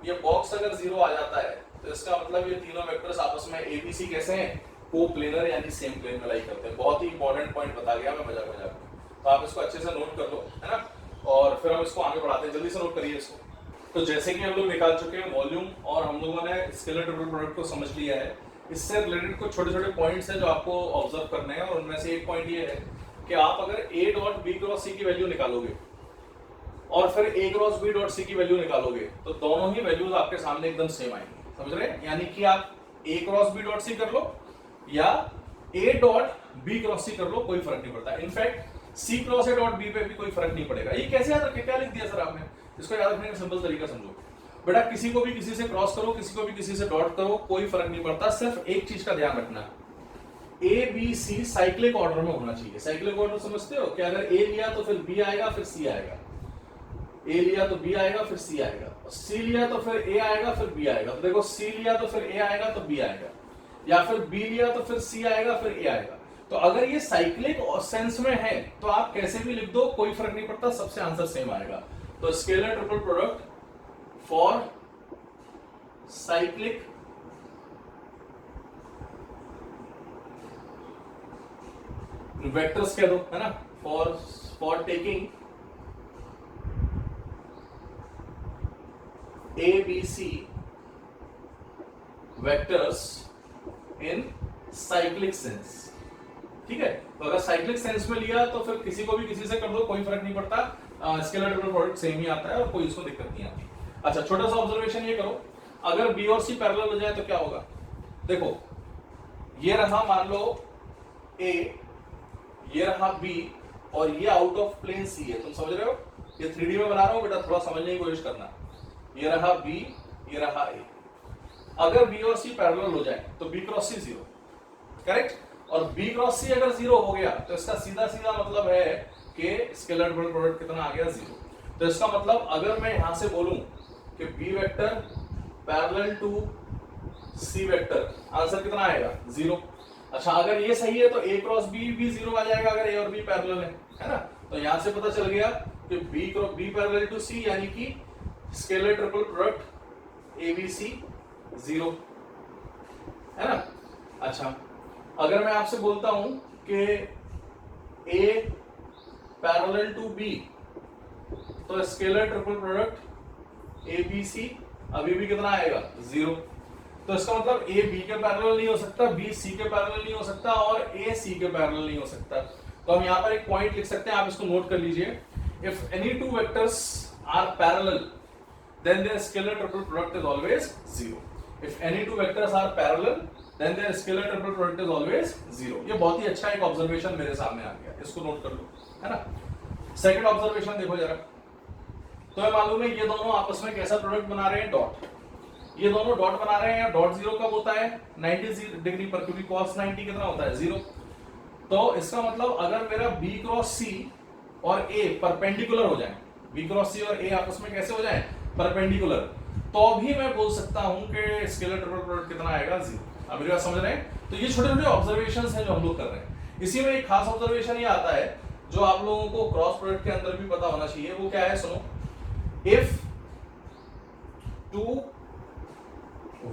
ये बॉक्स अगर 0 आ जाता है तो इसका मतलब ये तीनों वेक्टर्स आपस में ABC कैसे हैं? कोप्लेनर यानी सेम प्लेन में लाई करते हैं। बहुत ही इंपॉर्टेंट पॉइंट बता गया मैं मजाक मजाक में, तो आप इसको अच्छे से नोट कर लो, है ना। और फिर हम इसको आगे बढ़ाते हैं, जल्दी से नोट करिए इसको। तो जैसे कि हम लोग निकाल चुके हैं वॉल्यूम और हम लोगों ने स्केलर ट्रिपल प्रोडक्ट को समझ लिया है, इससे रिलेटेड कुछ छोटे छोटे पॉइंट्स हैं जो आपको ऑब्जर्व करने हैं। और उनमें से एक पॉइंट ये है कि आप अगर A dot B cross C की वैल्यू निकालोगे और फिर A cross B dot C की वैल्यू निकालोगे तो दोनों ही वैल्यूज आपके सामने एकदम सेम आएंगी, समझ रहे हैं। यानी कि आप A cross B dot C कर लो या A dot B cross C कर लो, कोई फर्क नहीं पड़ता। In fact C cross A dot B पे भी कोई फर्क नहीं पड़ेगा। ये कैसे याद रखें? क्या लिख दिया सर आपने? इसको याद रखने का सिंपल तरीका समझो बेटा, किसी को भी किसी से क्रॉस करो, किसी को भी किसी से डॉट करो, कोई फर्क नहीं पड़ता। सिर्फ एक चीज का ध्यान रखना, ABC साइक्लिक ऑर्डर में होना चाहिए। साइक्लिक ऑर्डर समझते हो कि अगर A लिया तो फिर B आएगा फिर C आएगा, A लिया तो B आएगा फिर C आएगा, C लिया तो फिर A आएगा फिर B आएगा। तो देखो C लिया तो फिर A आएगा तो B आएगा, या फिर B लिया तो फिर C आएगा फिर A आएगा। तो अगर ये साइक्लिक सेंस में है तो आप कैसे भी लिख दो, कोई फर्क नहीं पड़ता, सबसे आंसर सेम आएगा। तो scalar triple product for cyclic vectors कह दो, है ना, for taking ABC vectors in cyclic sense. ठीक है, तो अगर साइक्लिक सेंस में लिया तो फिर किसी को भी किसी से कर दो, कोई फर्क नहीं पड़ता, स्केलर ट्रिपल प्रोडक्ट सेम ही आता है और कोई इसको दिक्कत नहीं आती। अच्छा, छोटा सा ऑब्जर्वेशन ये करो, अगर B और C पैरेलल हो जाए तो क्या होगा? देखो ये रहा मान लो A, ये रहा B और ये आउट ऑफ प्लेन C है। तुम समझ रहे हो? ये 3D में बना रहा हूं बेटा, थोड़ा समझने की कोशिश करना। ये रहा B, ये रहा A। अगर B और C पैरेलल हो जाए तो B क्रॉस C 0, करेक्ट। और B क्रॉस C अगर 0 हो गया तो इसका सीधा सीधा मतलब है कि स्केलर ट्रिपल प्रोडक्ट कितना आ गया? 0। तो इसका मतलब अगर मैं यहां से बोलूं कि B vector parallel to C vector, answer कितना आएगा? 0। अच्छा, अगर ये सही है तो A क्रॉस B भी 0 आ जाएगा अगर A और B पैरेलल है ना। तो यहां से पता चल गया कि B पैरेलल टू C यानी कि स्केलर ट्रिपल प्रोडक्ट ABC 0, है ना। अच्छा, अगर मैं आपसे बोलता हूं कि A पैरेलल टू B तो स्केलर ट्रिपल प्रोडक्ट ABC अभी भी कितना आएगा? 0। तो इसका मतलब A B के पैरेलल नहीं हो सकता, B C के पैरेलल नहीं हो सकता और A C के पैरेलल नहीं हो सकता। तो हम यहां पर एक पॉइंट लिख सकते हैं, आप इसको नोट कर लीजिए। If any two vectors are parallel then their scalar triple product is always 0. If any two vectors are parallel then their scalar triple product is always 0. ये बहुत ही अच्छा एक ऑब्जर्वेशन मेरे सामने आ गया, इसको नोट कर लो, है ना। सेकंड ऑब्जर्वेशन देखो जरा, तो मैं मालूम है ये दोनों आपस में कैसा प्रोडक्ट बना रहे हैं? डॉट। ये दोनों डॉट बना रहे हैं, डॉट जीरो कब होता है 90 डिग्री पर, क्योंकि cos 90 कितना होता है 0। तो इसका मतलब अगर मेरा b क्रॉस c और a परपेंडिकुलर हो जाए, b क्रॉस c और a आपस में कैसे हो जाए परपेंडिकुलर, तो भी मैं बोल सकता हूं कि स्केलर ट्रिपल प्रोडक्ट कितना आएगा 0। अब मेरी बात समझ रहे हैं? तो ये छोटे छोटे ऑब्जर्वेशंस हैं जो हम लोग कर रहे हैं। इसी में एक खास ऑब्जर्वेशन ये आता है जो आप लोगों को क्रॉस प्रोडक्ट के अंदर भी पता होना चाहिए। वो क्या है सुनो, if two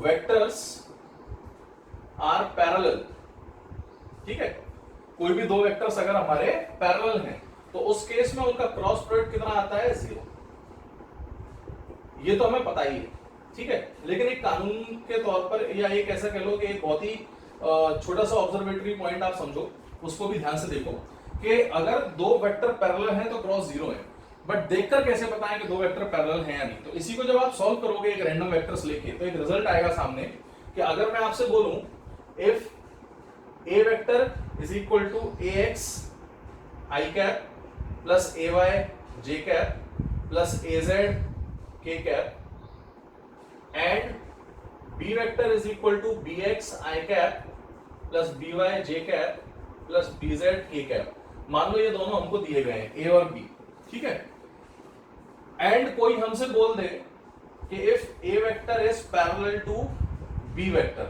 vectors are parallel, ठीक है, कोई भी दो वेक्टर्स अगर हमारे पैरेलल हैं तो उस केस में उनका क्रॉस प्रोडक्ट कितना आता है 0। ये तो हमें पता ही है, ठीक है। लेकिन एक कानून के तौर पर या एक ऐसा कह लो कि एक बहुत ही छोटा सा ऑब्जर्वेटरी पॉइंट आप समझो, उसको भी ध्यान से देखो कि अगर दो वेक्टर पैरेलल हैं तो क्रॉस 0 है, बट देखकर कैसे बताएं कि दो वेक्टर पैरेलल हैं या नहीं। तो इसी को जब आप सॉल्व करोगे एक रैंडम वेक्टर्स लेके तो एक रिजल्ट आएगा सामने कि अगर मैं आपसे बोलूं if a vector is equal to ax i cap plus ay j cap plus az k cap and b vector is equal to bx i cap plus by j cap plus bz k cap. मान लो ये दोनों हमको दिए गए हैं a और b, ठीक है, एंड कोई हमसे बोल दे कि if a vector is parallel to b vector,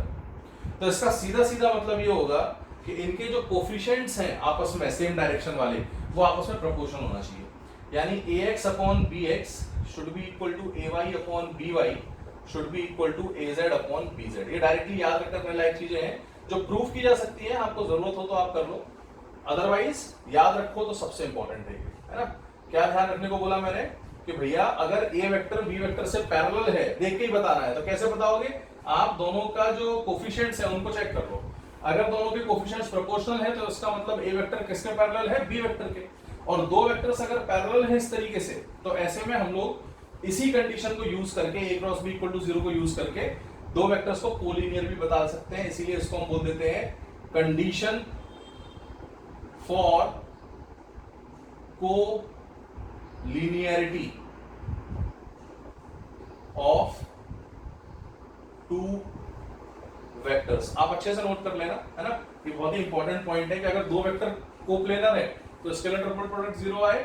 तो इसका सीधा सीधा मतलब ये होगा कि इनके जो कोफिशिएंट्स हैं आपस में सेम डायरेक्शन वाले वो आपस में प्रोपोर्शनल होना चाहिए। यानी ax upon bx should be equal to ay upon by should be equal to az upon bz। ये डायरेक्टली याद रखने लायक चीजें हैं जो प्रूफ की जा सकती है, आपको जरूरत हो तो आप कर लो, अदरवाइज याद रखो तो सबसे इंपॉर्टेंट है ना। क्या ध्यान रखने को बोला मैंने कि भैया अगर a वेक्टर b वेक्टर से पैरेलल है, देख के ही बताना है, तो कैसे बताओगे, आप दोनों का जो कोफिशिएंट्स है उनको चेक कर लो। अगर दोनों के कोफिशिएंट्स प्रोपोर्शनल है तो इसका मतलब a वेक्टर किसके पैरेलल है b वेक्टर के, और दो वेक्टर्स अगर पैरेलल है इस तरीके से तो ऐसे में हम लोग इसी कंडीशन को यूज करके a cross b equal to 0 को यूज करके दो वेक्टर्स को कोलिनियर भी बता सकते हैं। इसीलिए इसको हम बोल देते हैं condition for collinearity of two vectors. आप अच्छे से नोट कर लेना, है ना, ये बहुत ही इंपॉर्टेंट पॉइंट है कि अगर दो वेक्टर कोप्लेनर है तो स्केलर ट्रिपल प्रोडक्ट 0 आए,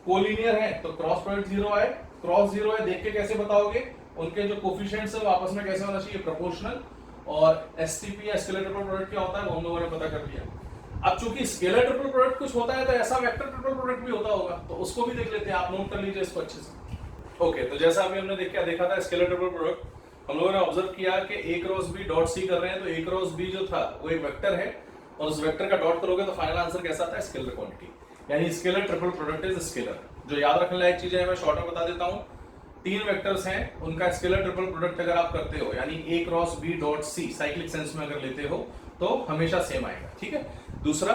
कोलिनियर है तो क्रॉस प्रोडक्ट 0 आए। क्रॉस 0 है देख के कैसे बताओगे, उनके जो कोफिशिएंट्स है वो आपस में कैसे होना चाहिए प्रोपोर्शनल, और एसटीपी या स्केलर ट्रिपल प्रोडक्ट क्या होता है वो हम लोगों ने पता कर लिया। अब चूंकि स्केलर ट्रिपल प्रोडक्ट कुछ होता है तो ऐसा वेक्टर ट्रिपल प्रोडक्ट भी होता होगा, तो उसको भी देख लेते हैं, आप नोट कर लीजिए इसको अच्छे से। ओके, तो जैसा अभी हमने देखा था स्केलर ट्रिपल प्रोडक्ट, हम लोगों ने ऑब्जर्व किया कि a cross b dot c कर रहे हैं, तो a क्रॉस b जो था वो एक वेक्टर है और उस वेक्टर का डॉट करोगे तो फाइनल आंसर कैसा आता है स्केलर क्वांटिटी, यानी scalar triple product is scalar. जो याद रखने लायक चीजें हैं मैं शॉर्ट में बता देता हूं, तीन वेक्टर्स हैं उनका स्केलर ट्रिपल प्रोडक्ट अगर आप करते हो यानी a cross b dot c cyclic sense में अगर लेते हो तो हमेशा सेम आएगा, ठीक है। दूसरा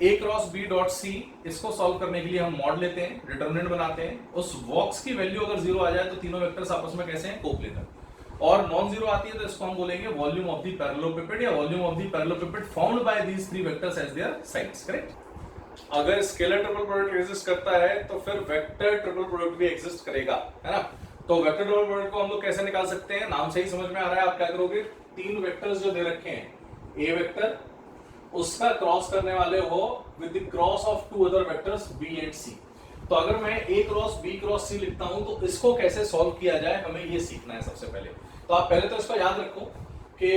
a cross b dot c, इसको सॉल्व करने के लिए हम मॉड लेते हैं, डिटरमिनेंट बनाते हैं, उस वॉक्स की वैल्यू अगर 0 आ जाए तो तीनों वेक्टर्स आपस में कैसे हैं कोप्लेनर, और नॉन जीरो आती है तो इसको हम बोलेंगे वॉल्यूम ऑफ द पैरेललोपिपेड या volume of the parallelepiped found by these three vectors as their sides, correct. अगर स्केलर ट्रिपल प्रोडक्ट एग्जिस्ट करता है तो फिर वेक्टर ट्रिपल प्रोडक्ट भी एग्जिस्ट करेगा, है ना। तो वेक्टर ट्रिपल प्रोडक्ट को हम लोग कैसे निकाल सकते हैं, नाम से ही समझ में आ रहा है। आप क्या करोगे, तीन वेक्टर्स जो दे रखे हैं a वेक्टर, उसका क्रॉस करने वाले हो with the cross of two other vectors b and c। तो अगर मैं a cross b cross c लिखता हूं तो इसको कैसे सॉल्व किया जाए हमें ये सीखना है सबसे पहले। तो आप पहले तो इसको याद रखो कि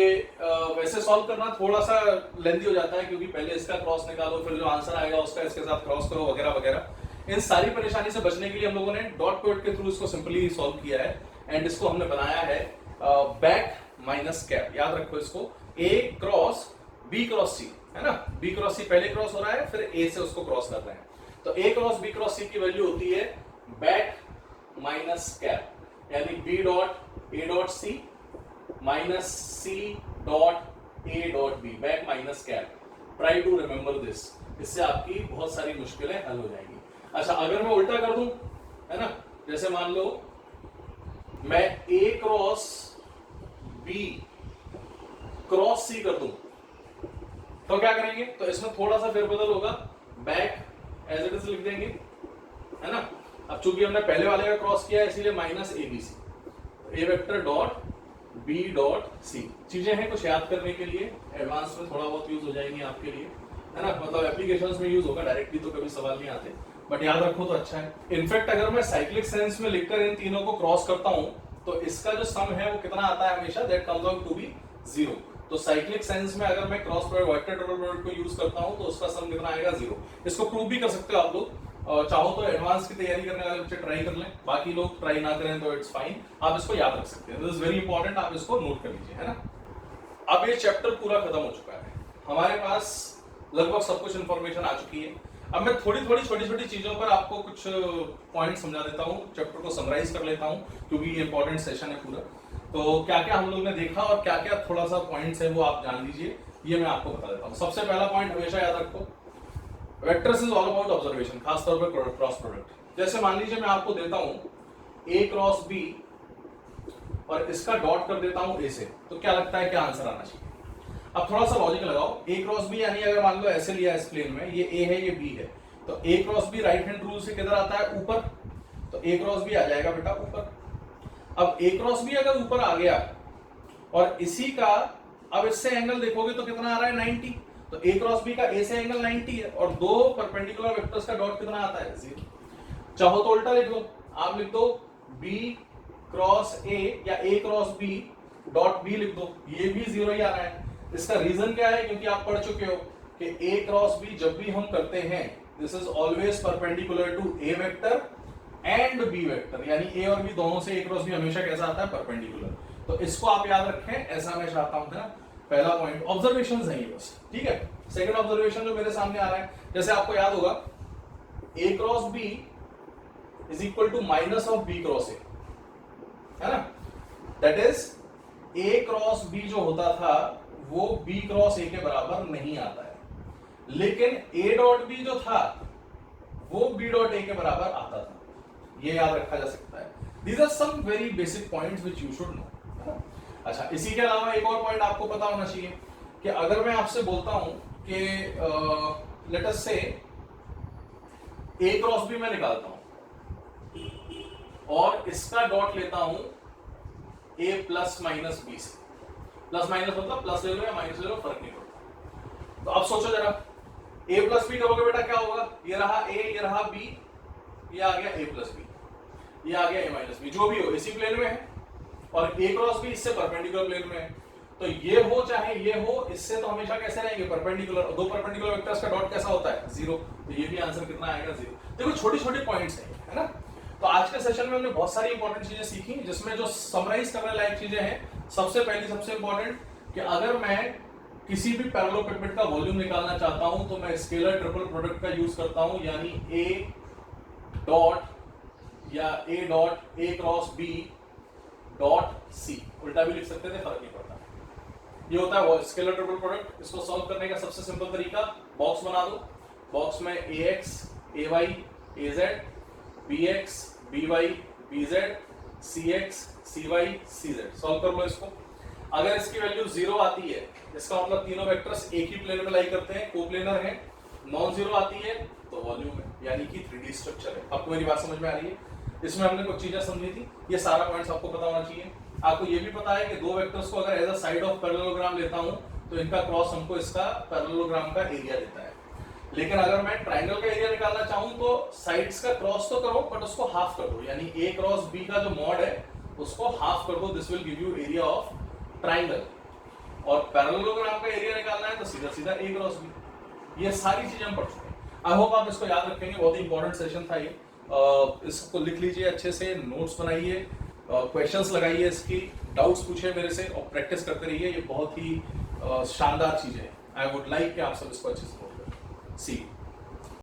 वैसे सॉल्व करना थोड़ा सा लेंथी हो जाता है, क्योंकि पहले इसका क्रॉस निकालो फिर जो आंसर आएगा उसका इसके साथ क्रॉस करो वगैरह वगैरह। इन सारी परेशानी से बचने के लिए हम लोगों ने डॉट प्रोडक्ट के थ्रू इसको सिंपली सॉल्व किया है, एंड इसको हमने बनाया है बैक माइनस कैप। याद रखो इसको, a cross b cross c, है ना, b क्रॉस c पहले क्रॉस हो रहा है फिर a से उसको क्रॉस कर रहे हैं, तो a cross b cross c की वैल्यू होती है बैक माइनस कैप, यानी b dot a dot c minus c dot a dot b, back minus cab. Try to remember this, इससे आपकी बहुत सारी मुश्किलें हल हो जाएंगी। अच्छा, अगर मैं उल्टा कर दूं, है ना, जैसे मान लो मैं a cross b cross c कर दूं तो क्या करेंगे, तो इसमें थोड़ा सा फेरबदल होगा, बैक एज इट इज लिख देंगे, है ना। अब चूंकि हमने पहले वाले का क्रॉस किया है इसीलिए minus abc, a vector dot b dot c. चीजें हैं कुछ याद करने के लिए, एडवांस में थोड़ा बहुत यूज हो जाएंगी आपके लिए, है ना, मतलब एप्लीकेशंस में यूज होगा, डायरेक्टली तो कभी सवाल नहीं आते, बट याद रखो तो अच्छा है। इनफैक्ट अगर मैं साइक्लिक सेंस में लिखकर इन तीनों को क्रॉस करता हूं तो इसका जो सम है वो कितना आता है हमेशा, that comes out to be 0। तो साइक्लिक सेंस में अगर मैं cross product vector double product को यूज करता हूं तो उसका सम कितना आएगा 0। इसको प्रूव भी कर सकते हो आप लोग, चाहो तो एडवांस की तैयारी करने वाले बच्चे ट्राई कर लें, बाकी लोग ट्राई ना करें तो इट्स फाइन, आप इसको याद रख सकते हैं, दिस इज वेरी इंपॉर्टेंट, आप इसको नोट कर लीजिए, है ना। अब ये चैप्टर पूरा खत्म हो चुका है, हमारे पास लगभग सब कुछ इंफॉर्मेशन आ चुकी है। अब मैं थोड़ी थोड़ी छोटी छोटी चीजों पर आपको कुछ पॉइंट समझा देता हूँ, चैप्टर को समराइज कर लेता हूँ क्योंकि ये इंपॉर्टेंट सेशन है पूरा। तो क्या क्या हम लोग ने देखा और क्या क्या थोड़ा सा पॉइंट्स है वो आप जान लीजिए, ये मैं आपको बता देता हूँ। सबसे पहला पॉइंट हमेशा याद रखो, vectors is all about observation, खासतौर पर क्रॉस प्रोडक्ट। जैसे मान लीजिए मैं आपको देता हूं ए क्रॉस बी और इसका डॉट कर देता हूं ए से, तो क्या लगता है क्या आंसर आना चाहिए? अब थोड़ा सा लॉजिक लगाओ, ए क्रॉस बी यानी अगर मान लो ऐसे लिया इस प्लेन में, ये ए है ये बी है, तो A cross B right hand rule से किधर आता है? ऊपर, तो ए क्रॉस बी आ जाएगा बेटा ऊपर। अब ए क्रॉस बी अगर ऊपर आ गया और इसी का अब इससे एंगल देखोगे तो कितना आ रहा है 90, तो ए क्रॉस बी का ए से एंगल 90 है और दो परपेंडिकुलर वेक्टर्स का डॉट कितना आता है 0। चाहो तो उल्टा लिख लो, आप लिख दो बी क्रॉस ए या ए क्रॉस बी डॉट बी लिख दो, ये भी 0 ही आ रहा है। इसका रीजन क्या है? क्योंकि आप पढ़ चुके हो कि ए क्रॉस बी जब भी हम करते हैं this is always perpendicular to a vector and b vector, यानी ए और बी दोनों से ए क्रॉस बी हमेशा कैसा आता है? परपेंडिकुलर। तो इसको आप याद रखें, ऐसा मैं चाहता हूं, है ना। पहला पॉइंट ऑब्जर्वेशंस है ये बस, ठीक है। सेकंड ऑब्जर्वेशन जो मेरे सामने आ रहा है, जैसे आपको याद होगा A cross B is equal to minus of B cross A, है ना। That is A cross B जो होता था वो बी क्रॉस ए के बराबर नहीं आता है, लेकिन ए डॉट बी जो था वो बी डॉट ए के बराबर आता था, ये याद रखा जा सकता है। These are some very basic points which you should know. अच्छा, इसी के अलावा एक और पॉइंट आपको पता होना चाहिए कि अगर मैं आपसे बोलता हूं कि लेट अस से ए क्रॉस बी मैं निकालता हूं और इसका डॉट लेता हूं ए प्लस माइनस बी से, प्लस माइनस मतलब प्लस ले लो या माइनस ले लो, फर्क नहीं पड़ता। तो अब सोचो जरा, ए प्लस बी करोगे बेटा क्या होगा? ये रहा ए, ये रहा बी, ये आ गया ए प्लस बी, ये आ गया ए माइनस बी, जो भी हो इसी प्लेन में है और ए क्रॉस बी इससे परपेंडिकुलर प्लेन में है, तो ये हो चाहे ये हो, इससे तो हमेशा कैसे रहेंगे? परपेंडिकुलर। दो परपेंडिकुलर वेक्टर्स का डॉट कैसा होता है? 0। तो ये भी आंसर कितना आएगा? 0। देखो छोटी छोटी पॉइंट्स हैं, है ना। तो आज के सेशन में हमने बहुत सारी इंपॉर्टेंट चीजें सीखी, जिसमें जो समराइज करने लायक चीजें हैं, सबसे पहली सबसे इंपॉर्टेंट कि अगर मैं किसी भी पैरेललोपिपेड का वॉल्यूम निकालना चाहता हूं तो मैं स्केलर ट्रिपल प्रोडक्ट का यूज करता हूं, यानी ए डॉट या a dot a cross B dot c, उल्टा भी लिख सकते थे, फर्क नहीं पड़ता। ये होता है वो स्केलर ट्रिपल प्रोडक्ट। इसको सॉल्व करने का सबसे सिंपल तरीका, बॉक्स बना दो, बॉक्स में A X A Y A Z, B X B Y B Z, C X C Y C Z, solve कर लो इसको। अगर इसकी वैल्यू 0 आती है, इसका मतलब तीनों वेक्टर्स एक ही प्लेन में लाई करते हैं, कोप्लेनर हैं। नॉन जीरो आती है तो वॉल्यूम है, यानी कि 3D स्ट्रक्चर है। आपको मेरी बात समझ में आ रही है? इसमें हमने कुछ चीजें समझी थी, ये सारा पॉइंट्स आपको पता होना चाहिए। आपको ये भी पता है कि दो वेक्टर्स को अगर as a side of parallelogram लेता हूं तो इनका क्रॉस हमको इसका पैरेललोग्राम का एरिया देता है। लेकिन अगर मैं ट्राइंगल का एरिया निकालना चाहूं तो साइड्स का क्रॉस तो करो बट उसको हाफ कर दो, यानी ए क्रॉस बी का जो मॉड है उसको हाफ कर दो, this will give you area of triangle. और पैरेललोग्राम का एरिया निकालना है तो सीधा सीधा ए क्रॉस बी। ये सारी चीजें हम पढ़ चुके हैं, आई होप आप इसको याद रखेंगे, बहुत ही इंपॉर्टेंट सेशन था ये। इसको लिख लीजिए अच्छे से, नोट्स बनाइए, क्वेश्चंस लगाइए, इसकी डाउट्स पूछिए मेरे से और प्रैक्टिस करते रहिए, ये बहुत ही शानदार चीज है। आई वुड लाइक कि आप सब इसको अच्छे से नोट करें। सी